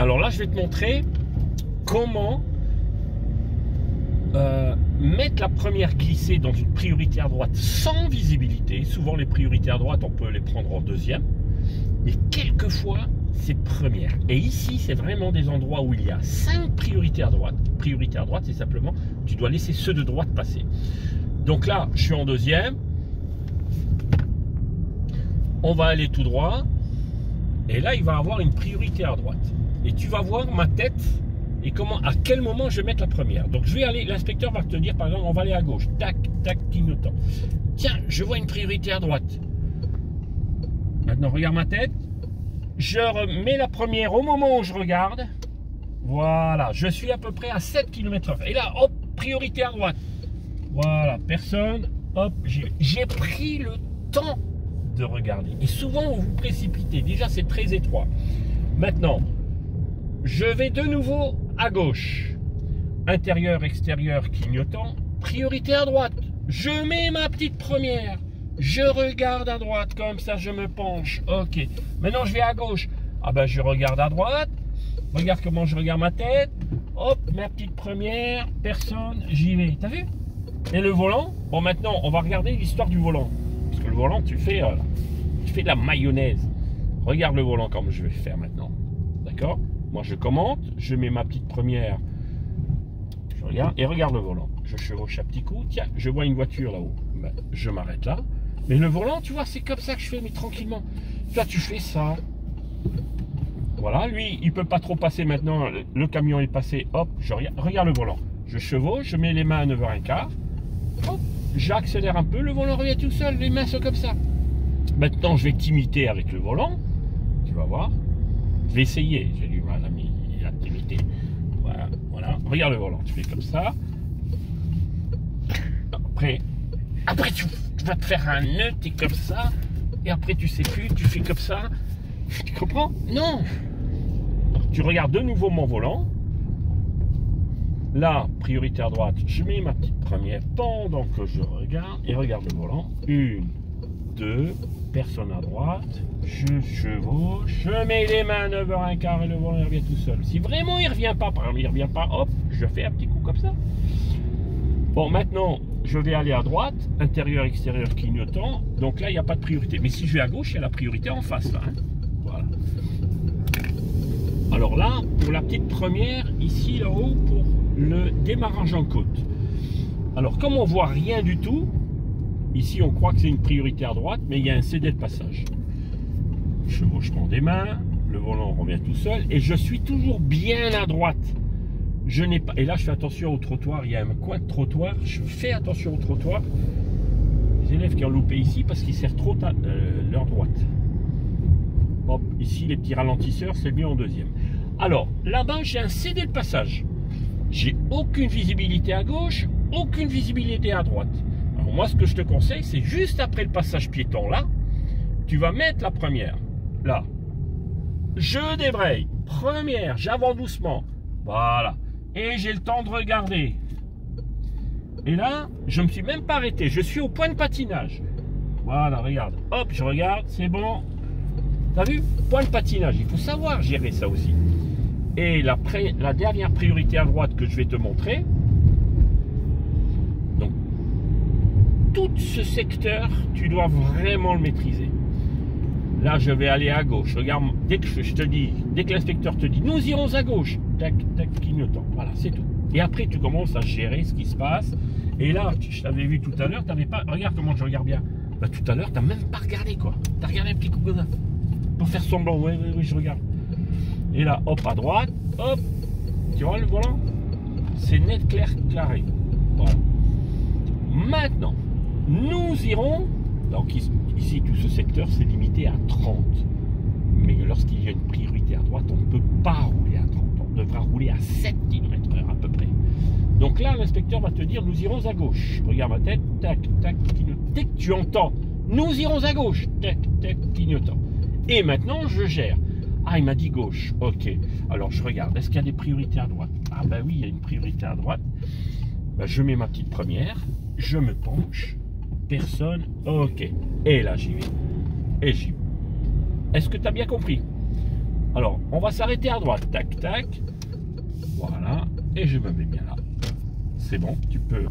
Alors là, je vais te montrer comment mettre la première glissée dans une prioritaire droite sans visibilité. Souvent, les priorités à droite, on peut les prendre en deuxième. Mais quelquefois, c'est première. Et ici, c'est vraiment des endroits où il y a 5 priorités à droite. Priorité à droite, c'est simplement, tu dois laisser ceux de droite passer. Donc là, je suis en deuxième. On va aller tout droit. Et là, il va avoir une priorité à droite. Et tu vas voir ma tête et comment, à quel moment je vais mettre la première. Donc, je vais aller, l'inspecteur va te dire, par exemple, on va aller à gauche. Tac, tac, clignotant. Tiens, je vois une priorité à droite. Maintenant, regarde ma tête. Je remets la première au moment où je regarde. Voilà, je suis à peu près à 7 km/h. Et là, hop, priorité à droite. Voilà, personne, hop, j'ai pris le temps de regarder. Et souvent, vous vous précipitez. Déjà, c'est très étroit. Maintenant, je vais de nouveau à gauche. Intérieur, extérieur, clignotant. Priorité à droite. Je mets ma petite première. Je regarde à droite, comme ça, je me penche. Ok. Maintenant, je vais à gauche. Ah ben, je regarde à droite. Regarde comment je regarde ma tête. Hop, ma petite première. Personne, j'y vais. T'as vu? Et le volant? Bon, maintenant, on va regarder l'histoire du volant. Parce que le volant, tu fais de la mayonnaise. Regarde le volant comme je vais faire maintenant. D'accord? Moi, je commente. Je mets ma petite première. Je regarde et regarde le volant. Je chevauche à petit coup. Tiens, je vois une voiture là-haut. Ben, je m'arrête là. Mais le volant, tu vois, c'est comme ça que je fais, mais tranquillement. Toi, tu fais ça. Voilà, lui, il peut pas trop passer maintenant. Le camion est passé. Hop, je regarde le volant. Je chevauche, je mets les mains à 9h15. Hop, j'accélère un peu. Le volant revient tout seul. Les mains sont comme ça. Maintenant, je vais t'imiter avec le volant. Tu vas voir. Je vais essayer. J'ai du mal à t'imiter. Voilà, voilà. Regarde le volant. Tu fais comme ça. Après tu vas te faire un nœud, tu es comme ça, et après tu sais plus, tu fais comme ça. Tu comprends? Non. Tu regardes de nouveau mon volant. Là, priorité à droite, je mets ma petite première pendant que je regarde, et regarde le volant. 1, 2, personne à droite, je chevauche, je mets les mains à 9h15 et le volant il revient tout seul. Si vraiment il revient pas, par exemple, il revient pas, hop, je fais un petit coup comme ça. Bon, maintenant, je vais aller à droite, intérieur, extérieur, clignotant. Donc là, il n'y a pas de priorité. Mais si je vais à gauche, il y a la priorité en face. Là, hein. Voilà. Alors là, pour la petite première, ici, là-haut, pour le démarrage en côte. Alors, comme on voit rien du tout, ici, on croit que c'est une priorité à droite, mais il y a un CD de passage. Chevauchement des mains, le volant revient tout seul, et je suis toujours bien à droite. Je n'ai pas, et là je fais attention au trottoir, il y a un coin de trottoir, je fais attention au trottoir. Les élèves qui ont loupé ici parce qu'ils serrent trop leur droite. Hop, ici les petits ralentisseurs, c'est mieux en deuxième. Alors là-bas j'ai un CD de passage. J'ai aucune visibilité à gauche, aucune visibilité à droite. Alors moi ce que je te conseille, c'est juste après le passage piéton là, tu vas mettre la première. Là, je débraye, première, j'avance doucement. Voilà. Et j'ai le temps de regarder. Et là, je ne me suis même pas arrêté. Je suis au point de patinage. Voilà, regarde. Hop, je regarde, c'est bon. T'as vu? Point de patinage. Il faut savoir gérer ça aussi. Et la dernière priorité à droite que je vais te montrer. Donc, tout ce secteur, tu dois vraiment le maîtriser. Là, je vais aller à gauche. Regarde, dès que je te dis, dès que l'inspecteur te dit, nous irons à gauche. Tac, tac, clignotant. Voilà, c'est tout. Et après, tu commences à gérer ce qui se passe. Et là, je t'avais vu tout à l'heure, t'avais pas. Regarde comment je regarde bien. Bah, tout à l'heure, t'as même pas regardé, quoi. T'as regardé un petit coup comme ça. Pour faire semblant. Oui, oui, oui, je regarde. Et là, hop, à droite. Hop. Tu vois le volant? C'est net, clair, carré. Voilà. Maintenant, nous irons. Donc ici, tout ce secteur, c'est limité à 30. Mais lorsqu'il y a une priorité à droite, on ne peut pas rouler à 30. On devra rouler à 7 km/h à peu près. Donc là, l'inspecteur va te dire, nous irons à gauche. Regarde ma tête, tac, tac, clignotant. Dès que tu entends, nous irons à gauche, tac, tac, clignotant. Et maintenant, je gère. Ah, il m'a dit gauche, ok. Alors, je regarde, est-ce qu'il y a des priorités à droite? Ah ben oui, il y a une priorité à droite. Ben, je mets ma petite première, je me penche. Personne, ok. Et là, j'y vais. Et j'y vais. Est-ce que tu as bien compris? Alors, on va s'arrêter à droite. Tac, tac. Voilà. Et je me mets bien là. C'est bon, tu peux